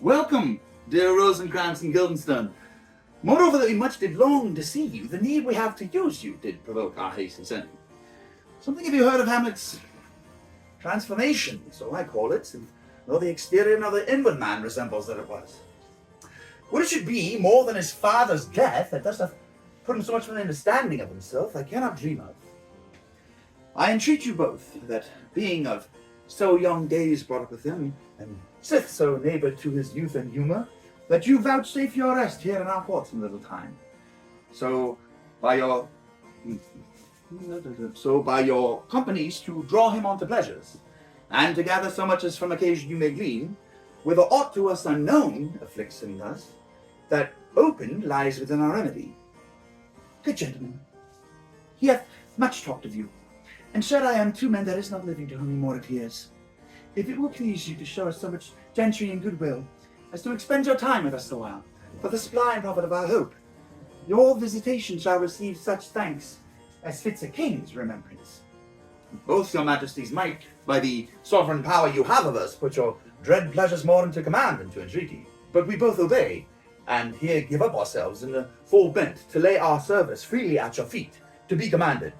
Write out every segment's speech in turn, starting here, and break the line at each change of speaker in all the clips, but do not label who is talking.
Welcome, dear Rosencrantz and Guildenstern. Moreover, that we much did long to see you, the need we have to use you did provoke our haste in sending. Something have you heard of Hamlet's transformation, so I call it, and though the exterior nor the inward man resembles that it was. What it should be more than his father's death, that thus hath put him so much of an understanding of himself, I cannot dream of. I entreat you both, that being of so young days brought up with him, and sith so neighbour to his youth and humour, that you vouchsafe your rest here in our court some little time. So by your companies to draw him on to pleasures, and to gather so much as from occasion you may glean, whether aught to us unknown afflicts him thus, that open lies within our remedy. Good gentlemen, he hath much talked of you, and sure I am two men there is not living to whom he more adheres. If it will please you to show us so much gentry and goodwill, as to expend your time with us a while, for the supply and profit of our hope, your visitation shall receive such thanks as fits a king's remembrance. Both your majesties might, by the sovereign power you have of us, put your dread pleasures more into command than to entreaty. But we both obey, and here give up ourselves in the full bent to lay our service freely at your feet, to be commanded.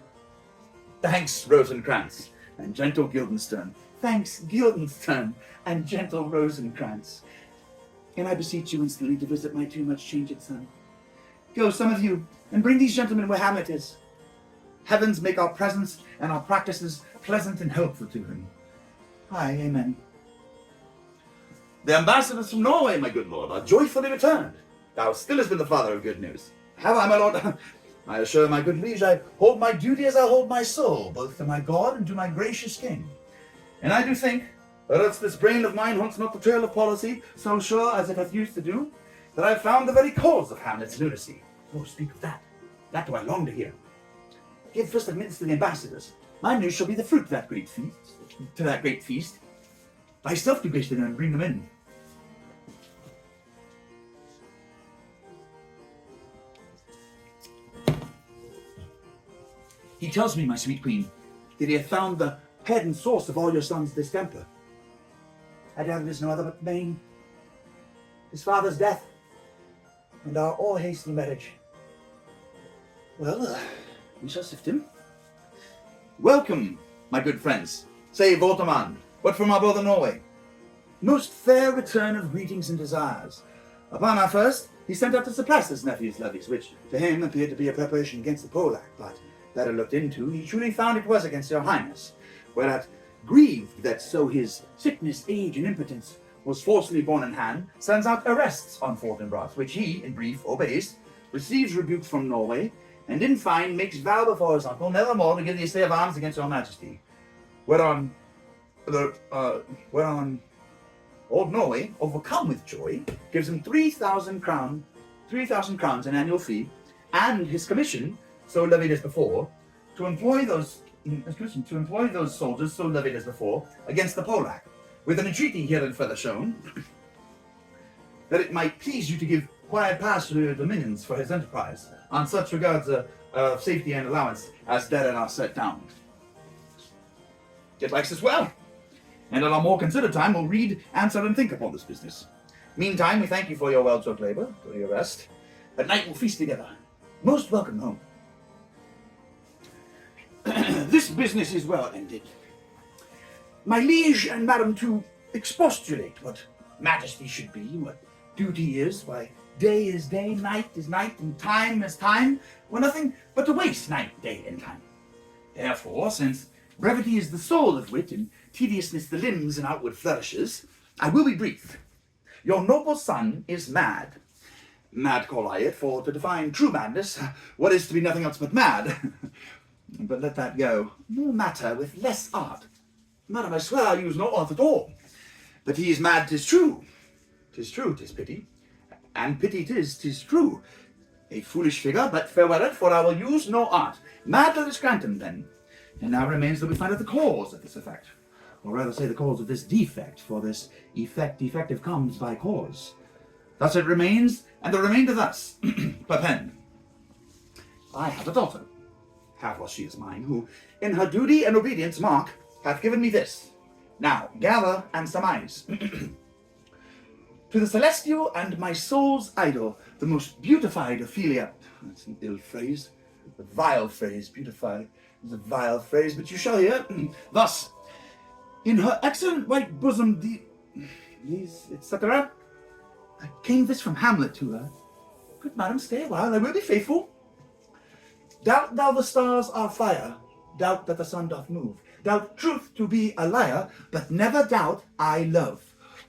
Thanks, Rosencrantz, and gentle Guildenstern. Thanks, Guildenstern, and gentle Rosencrantz. Can I beseech you instantly to visit my too much changed son? Go, some of you, and bring these gentlemen where Hamlet is. Heavens make our presence and our practices pleasant and helpful to him. Aye, amen. The ambassadors from Norway, my good lord, are joyfully returned. Thou still hast been the father of good news. Have I, my lord? I assure my good liege, I hold my duty as I hold my soul, both to my God and to my gracious king. And I do think, that else this brain of mine haunts not the trail of policy, so sure as it hath used to do, that I have found the very cause of Hamlet's lunacy. Oh, speak of that. That do I long to hear. Give first admittance to the ambassadors. My news shall be the fruit of that great feast. To that great feast. Thyself do grace to them and bring them in. He tells me, my sweet queen, that he hath found the head and source of all your son's distemper. I doubt it is no other but Maine, his father's death, and our all hasty marriage. Well, we shall sift him. Welcome, my good friends. Say, Voltamand, what from our brother Norway? Most fair return of greetings and desires. Upon our first, he sent out to suppress his nephew's levies, which to him appeared to be a preparation against the Polack, but better looked into, he truly found it was against your highness, whereat grieved that so his sickness, age, and impotence was forcibly borne in hand, sends out arrests on Fortinbras, which he, in brief, obeys, receives rebuke from Norway, and in fine makes vow before his uncle never more to give the assay of arms against your majesty. Whereon old Norway, overcome with joy, gives him 3,000 crowns an annual fee, and his commission, so levied as before, to employ those soldiers so levied as before against the Polack, with an entreaty herein further shown, that it might please you to give quiet pass to your dominions for his enterprise, on such regards of safety and allowance as therein are set down. It likes us well, and at our more considered time we'll read, answer, and think upon this business. Meantime, we thank you for your well-took labour, for your rest. At night we'll feast together. Most welcome home. This business is well ended. My liege and madam, to expostulate what majesty should be, what duty is, why day is day, night is night, and time is time, were nothing but to waste night, day, and time. Therefore, since brevity is the soul of wit, and tediousness the limbs and outward flourishes, I will be brief. Your noble son is mad. Mad call I it, for to define true madness, what is to be nothing else but mad? But let that go. More matter with less art. Madam, I swear I use no art at all. But he is mad, 'tis true. 'Tis true, 'tis pity. And pity 'tis true. A foolish figure, but farewell it, for I will use no art. Mad let us grant him, then. And now remains that we find out the cause of this effect. Or rather say the cause of this defect, for this effect defective comes by cause. Thus it remains, and the remainder thus. Per pen. I have a daughter. Half while she is mine, who, in her duty and obedience, hath given me this. Now, gather and surmise. To the celestial and my soul's idol, the most beautified Ophelia. That's an ill phrase, a vile phrase. Beautified is a vile phrase, but you shall hear. Thus, in her excellent white bosom, these, etc. Came this from Hamlet to her. Good madam, stay a while, I will be faithful. Doubt thou the stars are fire, doubt that the sun doth move. Doubt truth to be a liar, but never doubt I love.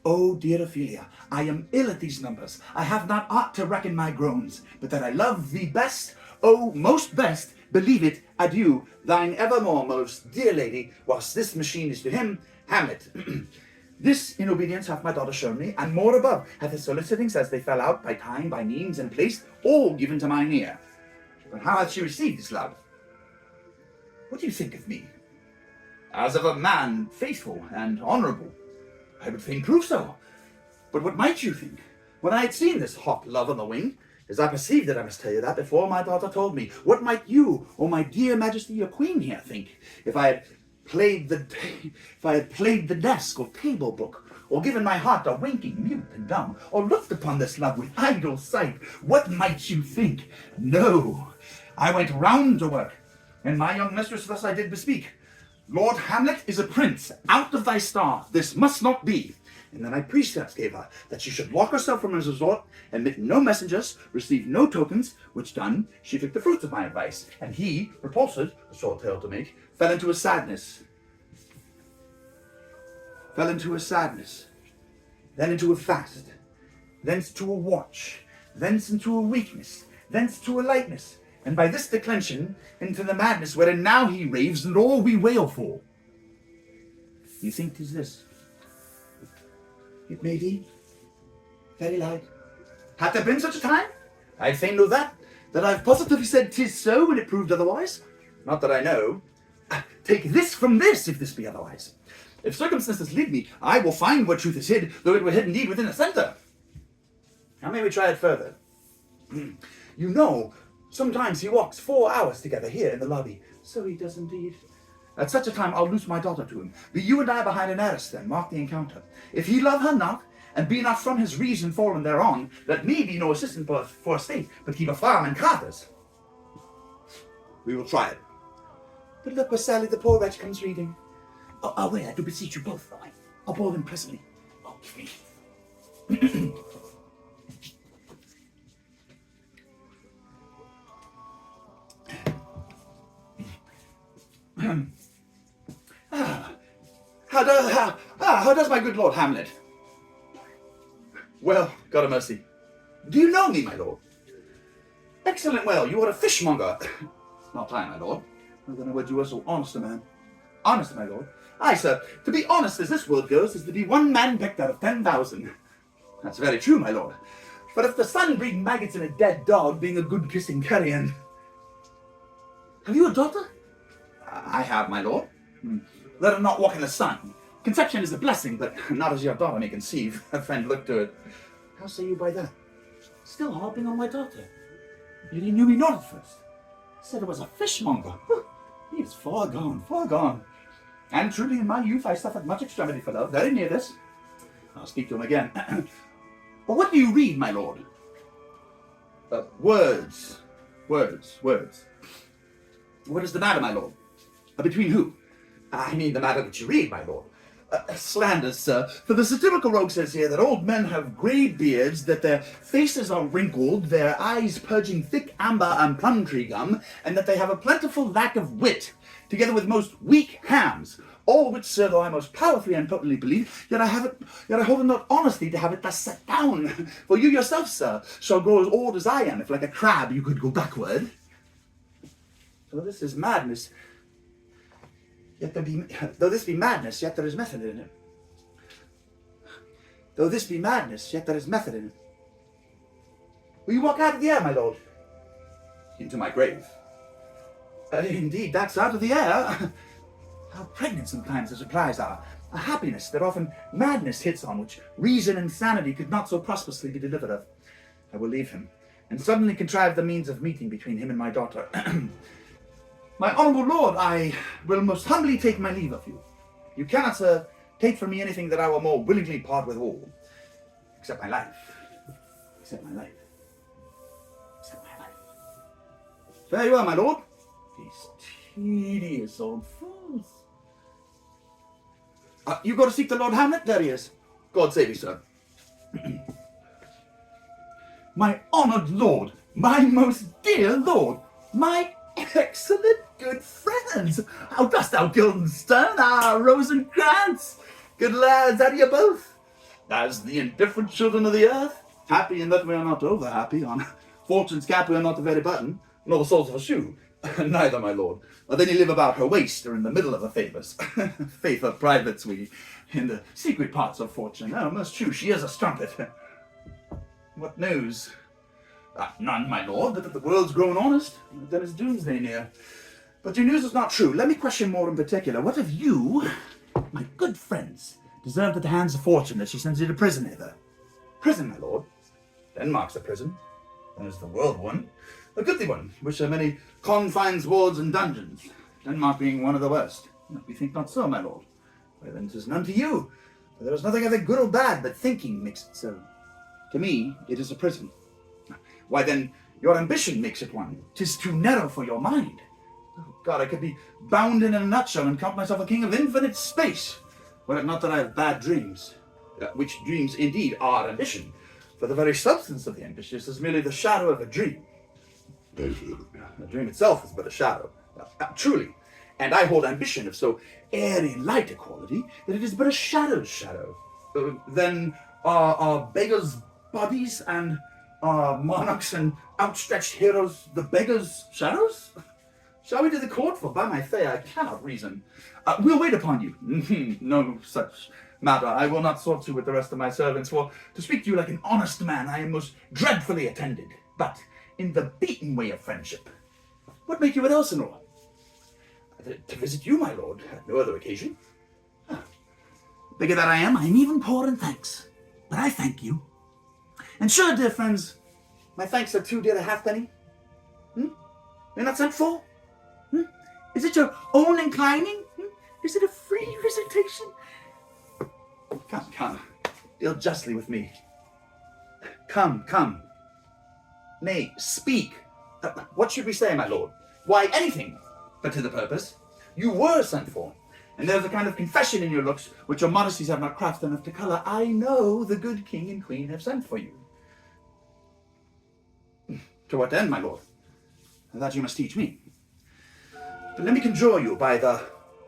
Oh, dear Ophelia, I am ill at these numbers. I have not aught to reckon my groans, but that I love thee best, oh, most best, believe it, adieu, thine evermore most dear lady, whilst this machine is to him, Hamlet. This in obedience hath my daughter shown me, and more above hath his solicitings as they fell out by time, by means, and place, all given to mine ear. But how hath she received this love? What do you think of me? As of a man faithful and honourable. I would fain prove so. But what might you think? When I had seen this hot love on the wing, as I perceived that I must tell you that before my daughter told me, what might you, or my dear majesty your queen here, think, if I had played the desk or table book, or given my heart a winking, mute and dumb, or looked upon this love with idle sight, what might you think? No, I went round to work, and my young mistress thus I did bespeak. Lord Hamlet is a prince, out of thy star, this must not be. And then I precepts gave her, that she should lock herself from his resort, admit no messengers, receive no tokens, which done, she took the fruits of my advice, and he, repulsed, a short tale to make, fell into a sadness, then into a fast, thence to a watch, thence into a weakness, thence to a lightness, and by this declension into the madness wherein now he raves, and all we wail for. You think 'tis this? It may be. Very like. Hath there been such a time? I fain know that I've positively said 'tis so when it proved otherwise. Not that I know. Take this from this, if this be otherwise. If circumstances lead me, I will find where truth is hid, though it were hid indeed within a centre. How may we try it further? You know, sometimes he walks 4 hours together here in the lobby. So he does indeed. At such a time I'll loose my daughter to him. Be you and I behind an arras then, mark the encounter. If he love her not, and be not from his reason fallen thereon, let me be no assistant for state, but keep a farm and carters. We will try it. But look where Sally the poor wretch comes reading. Oh, wait, I do beseech you both. I'll board him presently. Oh, give me. How does my good Lord Hamlet? Well, God have mercy. Do you know me, my lord? Excellent well, you are a fishmonger. Not I, my lord. I don't know whether you are so honest a man. Honest, my lord. Aye, sir, to be honest as this world goes is to be one man picked out of 10,000. That's very true, my lord. But if the sun breed maggots in a dead dog, being a good kissing carrion. Have you a daughter? I have, my lord. Let her not walk in the sun. Conception is a blessing, but not as your daughter may conceive. A friend looked to it. How say you by that? Still harping on my daughter. Yet he knew me not at first. Said it was a fishmonger. He is far gone, far gone. And truly in my youth I suffered much extremity for love, very near this. I'll speak to him again. But what do you read, my lord? Words. What is the matter, my lord? Between who? I mean the matter that you read, my lord. Slanders, sir. For the satirical rogue says here that old men have grey beards, that their faces are wrinkled, their eyes purging thick amber and plum tree gum, and that they have a plentiful lack of wit, together with most weak hams. All which, sir, though I most powerfully and potently believe, yet I hold it not honesty to have it thus set down. For you yourself, sir, shall grow as old as I am, if like a crab you could go backward. So this is madness. Yet though this be madness, yet there is method in it. Though this be madness, yet there is method in it. Will you walk out of the air, my lord? Into my grave. Indeed, that's out of the air. How pregnant sometimes the replies are. A happiness that often madness hits on, which reason and sanity could not so prosperously be delivered of. I will leave him, and suddenly contrive the means of meeting between him and my daughter. My honourable lord, I will most humbly take my leave of you. You cannot, sir, take from me anything that I will more willingly part with all. Except my life. Except my life. Except my life. Very well, my lord. These tedious old fools. You go to seek the Lord Hamlet? There he is. God save you, sir. My honoured lord, my most dear lord, my excellent good friends, how dost thou, Guildenstern, Rosencrantz? Good lads, how do you both? As the indifferent children of the earth, happy in that we are not over happy, on fortune's cap we are not the very button, nor the soles of a shoe. Neither, my lord. Then you live about her waist, or in the middle of her favours. Faith of privates we, in the secret parts of fortune. Oh, most true, she is a strumpet. What news? None, my lord, but that the world's grown honest, then is doomsday near. But your news is not true. Let me question more in particular. What have you, my good friends, deserved at the hands of fortune that she sends you to prison hither? Prison, my lord. Denmark's a prison. Then is the world one. A goodly one, which are many confines, wards, and dungeons. Denmark being one of the worst. We think not so, my lord. Why then 'tis none to you. For there is nothing either good or bad, but thinking makes it so. To me, it is a prison. Why then, your ambition makes it one. 'Tis too narrow for your mind. Oh God, I could be bound in a nutshell and count myself a king of infinite space, were it not that I have bad dreams. Which dreams indeed are ambition, for the very substance of the ambitious is merely the shadow of a dream. The dream itself is but a shadow, truly, and I hold ambition of so airy light a quality that it is but a shadow's shadow. Then are beggars' bodies and monarchs and outstretched heroes the beggars' shadows? Shall we to the court? For by my fay I cannot reason. We'll wait upon you. No such matter. I will not sort you with the rest of my servants, for to speak to you like an honest man, I am most dreadfully attended. But in the beaten way of friendship, what make you at Elsinore? To visit you, my lord, at no other occasion. Bigger that I am even poor in thanks. But I thank you. And sure, dear friends, my thanks are too dear a halfpenny. You're not sent for? Is it your own inclining? Is it a free visitation? Come, deal justly with me. Come. Nay, speak. What should we say, my lord? Why, anything but to the purpose. You were sent for, and there's a kind of confession in your looks which your modesties have not craft enough to colour. I know the good king and queen have sent for you. To what end, my lord? That you must teach me. But let me conjure you by the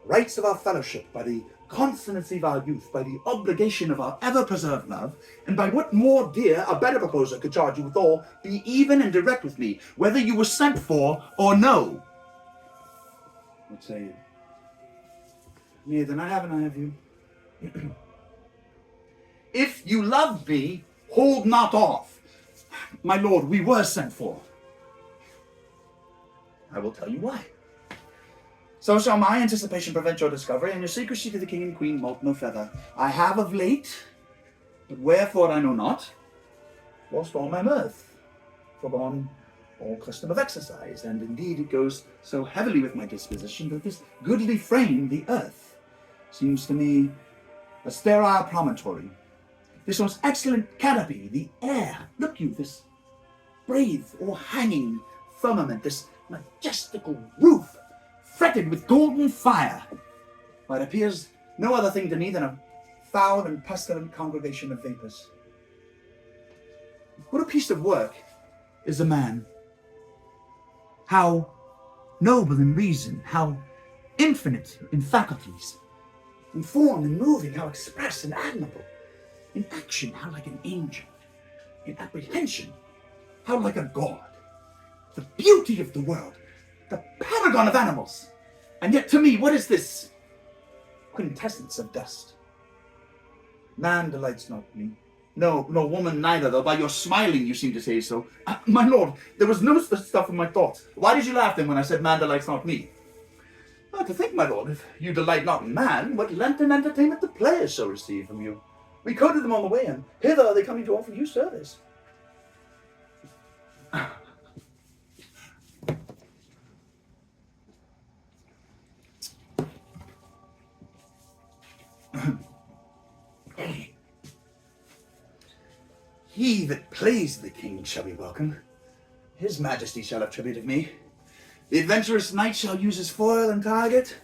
rights of our fellowship, by the constancy of our youth, by the obligation of our ever-preserved love, and by what more dear a better proposer could charge you withal, be even and direct with me, whether you were sent for or no. What say you? Nay, then I have you. If you love me, hold not off. My lord, we were sent for. I will tell you why. So shall my anticipation prevent your discovery, and your secrecy to the king and queen moult no feather. I have of late, but wherefore I know not, lost all my mirth, forgone all custom of exercise, and indeed it goes so heavily with my disposition that this goodly frame, the earth, seems to me a sterile promontory. This most excellent canopy, the air, look you, this brave or hanging firmament, this majestical roof, fretted with golden fire, why it appears no other thing to me than a foul and pestilent congregation of vapours. What a piece of work is a man! How noble in reason, how infinite in faculties, in form and moving, how express and admirable, in action, how like an angel, in apprehension, how like a god, the beauty of the world, the paragon of animals. And yet to me, what is this quintessence of dust? Man delights not me. No, woman neither, though by your smiling you seem to say so. My lord, there was no such stuff in my thoughts. Why did you laugh then when I said man delights not me? To think, my lord, if you delight not in man, what Lenten entertainment the players shall receive from you. We quoted them on the way, and hither are they coming to offer you service. He that plays the king shall be welcome. His majesty shall have tribute of me. The adventurous knight shall use his foil and target.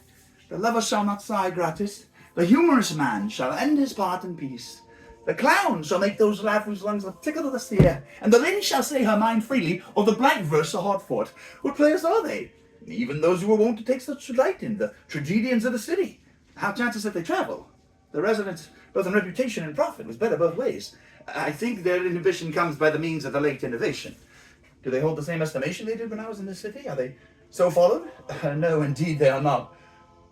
The lover shall not sigh gratis. The humorous man shall end his part in peace. The clown shall make those laugh whose lungs are tickled of the seer. And the lady shall say her mind freely, or the blank verse a hard fought. What players are they? Even those who are wont to take such delight in the tragedians of the city. How chances that they travel? The residence, both in reputation and profit, was better both ways. I think their inhibition comes by the means of the late innovation. Do they hold the same estimation they did when I was in the city? Are they so followed? No, indeed they are not.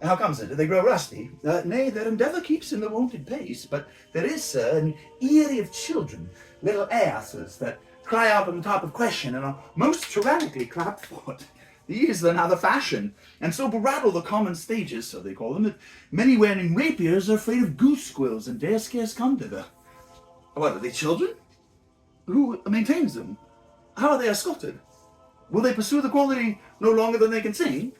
How comes it? Do they grow rusty? Nay, their endeavour keeps in the wonted pace, but there is, sir, an eyrie of children, little asses, that cry out on the top of question and are most tyrannically clapped for it. These are now the fashion, and so berattle the common stages, so they call them, that many wearing rapiers are afraid of goose squills and dare scarce come thither. What, are they children? Who maintains them? How are they escorted? Will they pursue the quality no longer than they can sing?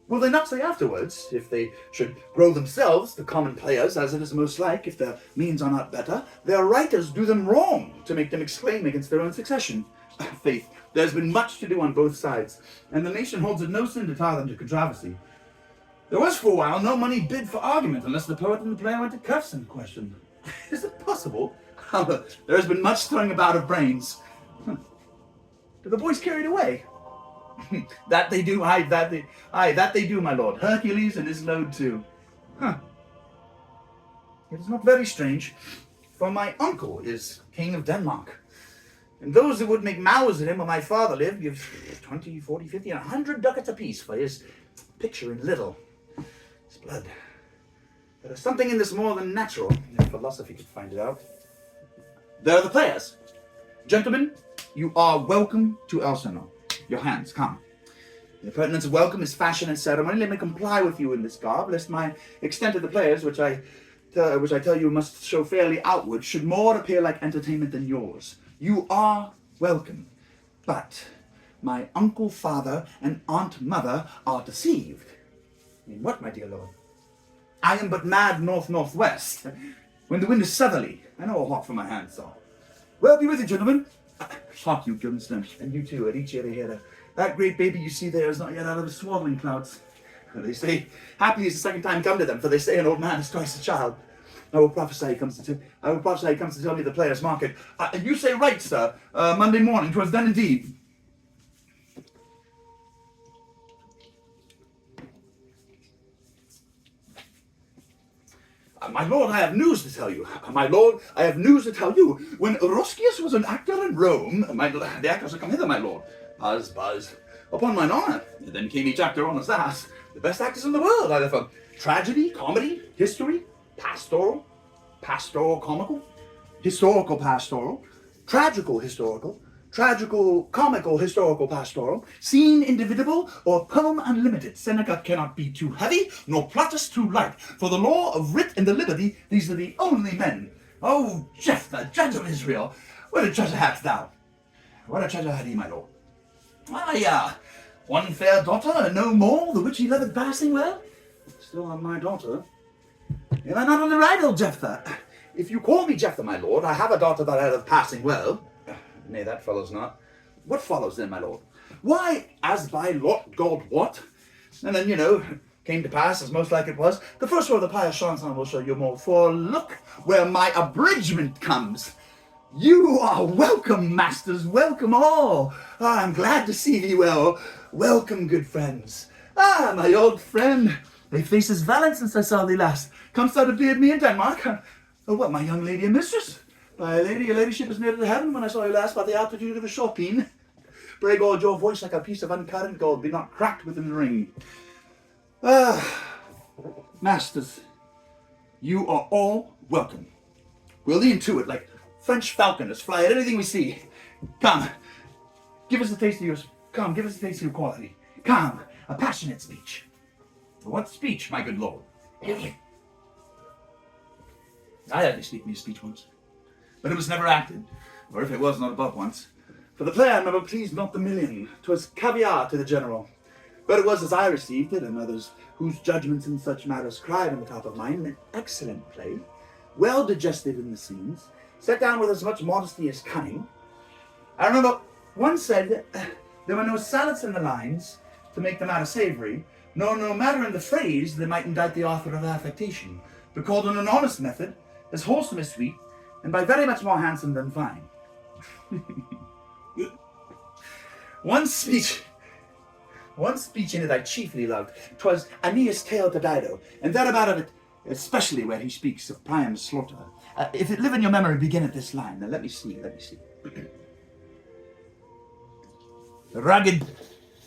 Will they not say afterwards, if they should grow themselves the common players, as it is most like, if their means are not better, their writers do them wrong to make them exclaim against their own succession? Faith, there's been much to do on both sides, and the nation holds it no sin to tie them to controversy. There was for a while no money bid for argument unless the poet and the player went to cuffs in question. Is it possible? There has been much throwing about of brains. Do the boys carry it away? That they do, that they do, my lord. Hercules and his load too. It is not very strange, for my uncle is king of Denmark. And those that would make mouths at him where my father lived give 20, 40, 50, and 100 ducats apiece for his picture in little. His blood. There is something in this more than natural, if philosophy could find it out. There are the players. Gentlemen, you are welcome to Elsinore. Your hands, come. The pertinence of welcome is fashion and ceremony. Let me comply with you in this garb, lest my extent of the players, which I tell you must show fairly outward, should more appear like entertainment than yours. You are welcome, but my uncle, father, and aunt, mother are deceived. In what, my dear lord? I am but mad north-northwest, when the wind is southerly. I know a hawk from my hands, sir. Well, be with you, gentlemen. Hark you, Gunston, and you too, at each ear here. That great baby you see there is not yet out of the swaddling clouds. They say, happy is the second time come to them, for they say an old man is twice a child. I will prophesy he comes to tell me the players' market. You say right, sir. Monday morning, 'twas done indeed. My lord, I have news to tell you. My lord, I have news to tell you. When Roscius was an actor in Rome, the actors had come hither, my lord. Buzz, buzz. Upon mine honour. And then came each actor on his ass. The best actors in the world, either from tragedy, comedy, history, pastoral comical, historical pastoral, tragical comical historical pastoral, scene indivisible, or poem unlimited. Seneca cannot be too heavy, nor Plautus too light. For the law of writ and the liberty, these are the only men. Oh, Jephthah, judge of Israel, what a treasure hadst thou? What a treasure had he, my lord? One fair daughter, and no more, the which he loveth passing well. Still on my daughter. Am I not on the right, old Jephthah? If you call me Jephthah, my lord, I have a daughter that I love passing well. Nay, that follows not. What follows then, my lord? Why, as by Lord God what? And then, came to pass, as most like it was, the first row of the pious chanson will show you more. For look where my abridgment comes. You are welcome, masters, welcome all. I'm glad to see thee well. Welcome, good friends. My old friend. Thy face is valiant since I saw thee last. Comest thou to beard me in Denmark? Oh, what, my young lady and mistress? My lady, your ladyship is near to heaven when I saw you last by the altitude of a chopin. Pray God your voice like a piece of uncurrent gold be not cracked within the ring. Masters, you are all welcome. We'll lean to it like French falconers, fly at anything we see. Come, give us a taste of yours. Come, give us a taste of your quality. Come, a passionate speech. What speech, my good lord? I had to speak me a speech once, but it was never acted, or if it was, not above once. For the player never pleased not the million. 'Twas caviar to the general. But it was as I received it, and others whose judgments in such matters cried on the top of mine, an excellent play, well digested in the scenes, set down with as much modesty as cunning. I remember one said there were no salads in the lines to make the matter savoury, nor no matter in the phrase that might indict the author of affectation, but called on an honest method, as wholesome as sweet, and by very much more handsome than fine. One speech in it I chiefly loved. 'Twas Aeneas' tale to Dido, and thereabout of it, especially where he speaks of Priam's slaughter. If it live in your memory, begin at this line. Now let me see. The rugged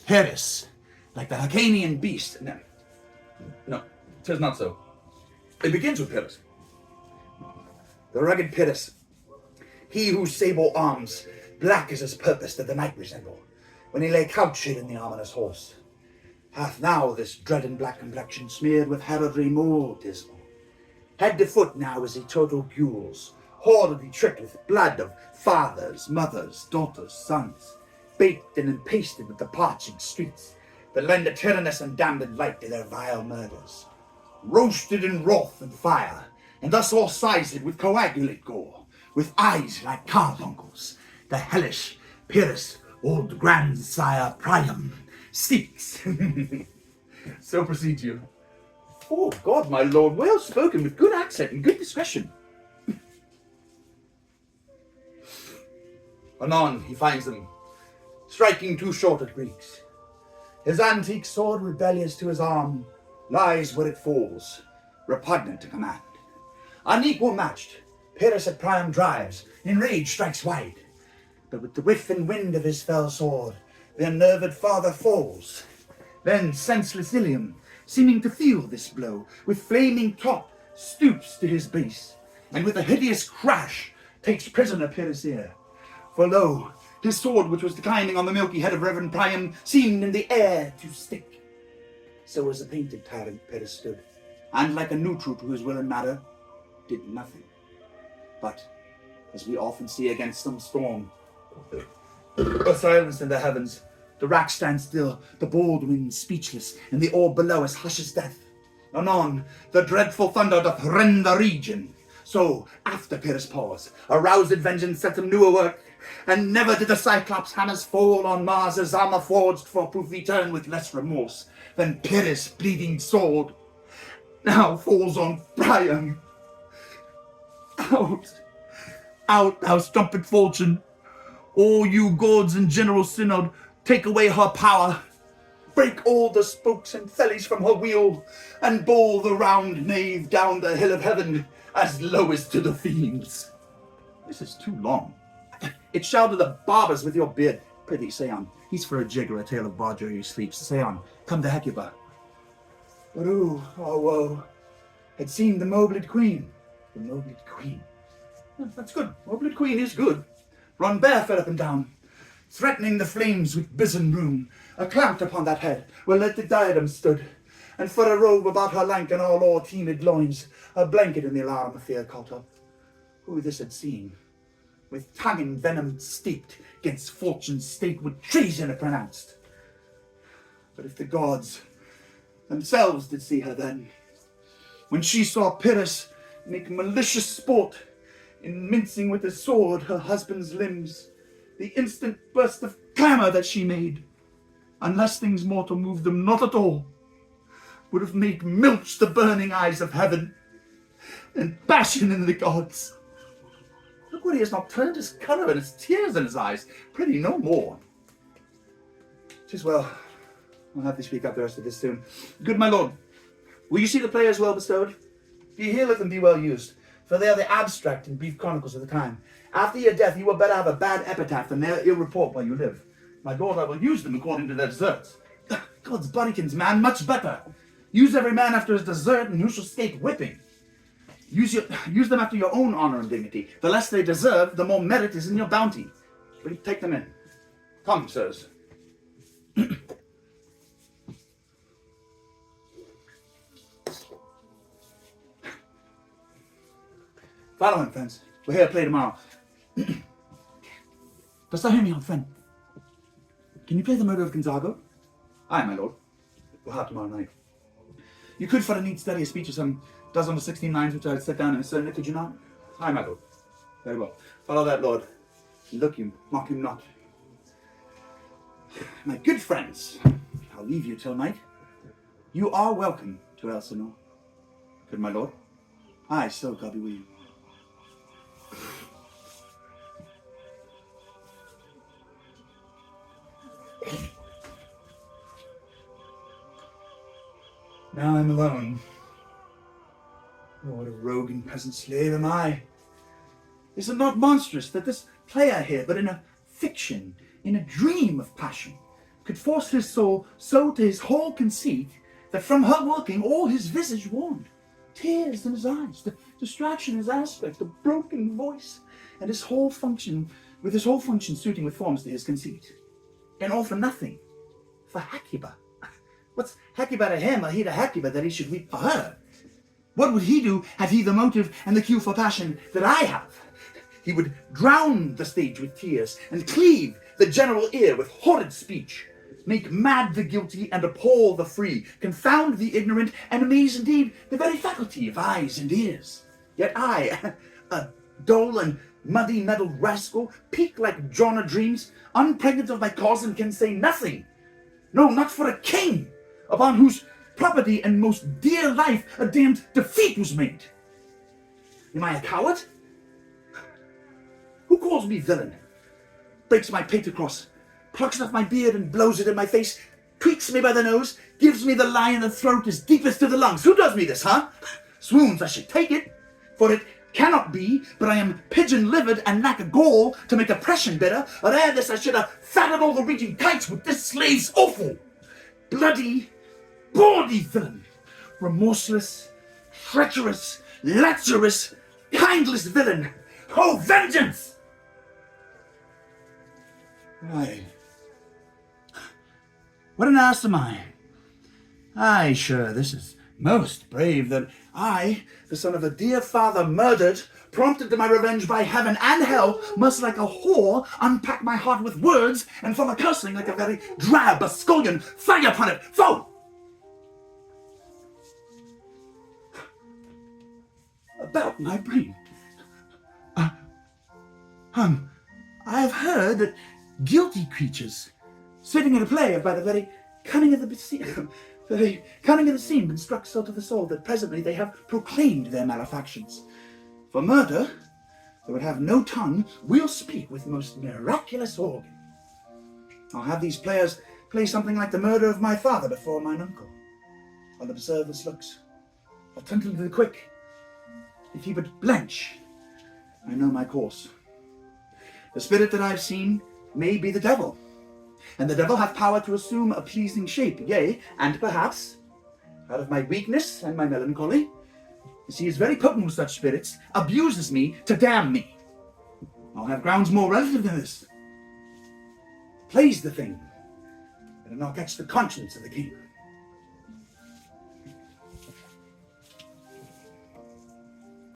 Paris, like the Hyrcanian beast. No, 'tis not so. It begins with Paris. The rugged Paris, he whose sable arms, black as his purpose, did the night resemble, when he lay couched in the ominous horse, hath now this dread and black complexion smeared with heraldry more dismal. Head to foot now is he total gules, horridly tricked with blood of fathers, mothers, daughters, sons, baked and impasted with the parching streets, that lend a tyrannous and damned light to their vile murders. Roasted in wrath and fire, and thus all sized with coagulate gore, with eyes like carbuncles, the hellish Pyrrhus, old grandsire Priam, speaks. So proceed you. Oh God, my lord, well spoken, with good accent and good discretion. Anon he finds them, striking too short at Greeks. His antique sword, rebellious to his arm, lies where it falls, repugnant to command. Unequal matched, Pyrrhus at Priam drives, in rage strikes wide, but with the whiff and wind of his fell sword, the unnerved father falls. Then senseless Ilium, seeming to feel this blow, with flaming top stoops to his base, and with a hideous crash takes prisoner Pyrrhus' ear. For lo, his sword, which was declining on the milky head of Reverend Priam, seemed in the air to stick. So as a painted tyrant Pyrrhus stood, and like a neutral to his will and matter, did nothing. But, as we often see against some storm, a silence in the heavens, the rack stands still, the bold wind speechless, and the orb below us hushes death. Anon, the dreadful thunder doth rend the region. So, after Pyrrhus' pause, aroused vengeance set him new awork, and never did the Cyclops' hammers fall on Mars' armor forged for proof return with less remorse than Pyrrhus' bleeding sword now falls on Priam. Out, thou strumpet fortune! All you gods and general synod, take away her power, break all the spokes and fellies from her wheel, and bowl the round nave down the hill of heaven, as low as to the fiends. This is too long. It shall to the barbers with your beard. Prithee, say on. He's for a jig or a tale of barge who sleeps. Say on. Come to Hecuba. But who, oh woe, had seen the mobled queen? The mobled queen. That's good. Mobled queen is good. Run barefoot up and down, threatening the flames with bisen room. A clamp upon that head, where let the diadem stood, and for a robe about her lank and all o'er-teemed loins, a blanket in the alarm of fear caught up. Who this had seen, with tongue in venom steeped, 'gainst fortune's state would treason have pronounced. But if the gods themselves did see her then, when she saw Pyrrhus make malicious sport in mincing with his sword her husband's limbs, the instant burst of clamour that she made, unless things mortal moved them not at all, would have made milch the burning eyes of heaven, and passion in the gods. Look what he has not turned his colour and his tears in his eyes. Prithee, no more. 'Tis well. I'll have to speak up the rest of this soon. Good my lord, will you see the players well bestowed? Be here, let them be well used, for they are the abstract and brief chronicles of the time. After your death, you will better have a bad epitaph than their ill report while you live. My lord, I will use them according to their deserts. God's bodykins, man, much better. Use every man after his desert, and who shall escape whipping. Use them after your own honour and dignity. The less they deserve, the more merit is in your bounty. But take them in. Come, sirs. Follow him, friends. We're here to play tomorrow. Dost thou hear me, old friend? Can you play the Murder of Gonzago? Aye, my lord. We'll have tomorrow night. You could, for a neat study, a speech of some dozen or 16 lines which I had set down in a sermon, could you not? Aye, my lord. Very well. Follow that, Lord. Look him, mock him not. My good friends, I'll leave you till night. You are welcome to Elsinore. Good, my lord. Aye, so God be with you. Now I'm alone. Oh, what a rogue and peasant slave am I. Is it not monstrous that this player here, but in a fiction, in a dream of passion, could force his soul so to his whole conceit that from her working all his visage warned, tears in his eyes, the distraction in his aspect, the broken voice, and his whole function suiting with forms to his conceit, and all for nothing, for Hecuba. What's Hecuba to him, or he to Hecuba, that he should weep for her? What would he do had he the motive and the cue for passion that I have? He would drown the stage with tears, and cleave the general ear with horrid speech, make mad the guilty and appall the free, confound the ignorant, and amaze indeed the very faculty of eyes and ears. Yet I, a dull and muddy-meddled rascal, peak like John o' Dreams, unpregnant of my cause, and can say nothing, no, not for a king, upon whose property and most dear life a damned defeat was made. Am I a coward? Who calls me villain? Breaks my pater cross, plucks off my beard and blows it in my face, tweaks me by the nose, gives me the lie in the throat as deepest to the lungs. Who does me this, huh? Swoons, I should take it, for it cannot be, but I am pigeon-livered and lack a gall to make oppression bitter, or ere this I should have fatted all the raging kites with this slave's awful, bloody, bawdy villain, remorseless, treacherous, lecherous, kindless villain. Oh, vengeance! Why, what an ass am I? Aye, sure, this is most brave, that I, the son of a dear father murdered, prompted to my revenge by heaven and hell, must like a whore unpack my heart with words, and fall a cursing like a very drab, a scullion. Fire upon it, foe! About my brain. I have heard that guilty creatures, sitting at a play, have by the very cunning of the scene been struck so to the soul that presently they have proclaimed their malefactions. For murder, though it have no tongue, will speak with most miraculous organ. I'll have these players play something like the murder of my father before mine uncle. I'll observe his looks. I'll tempt him to the quick. If he but blench, I know my course. The spirit that I have seen may be the devil, and the devil hath power to assume a pleasing shape, yea, and perhaps, out of my weakness and my melancholy, as he is very potent with such spirits, abuses me to damn me. I'll have grounds more relative than this. Plays the thing, and I'll catch the conscience of the king.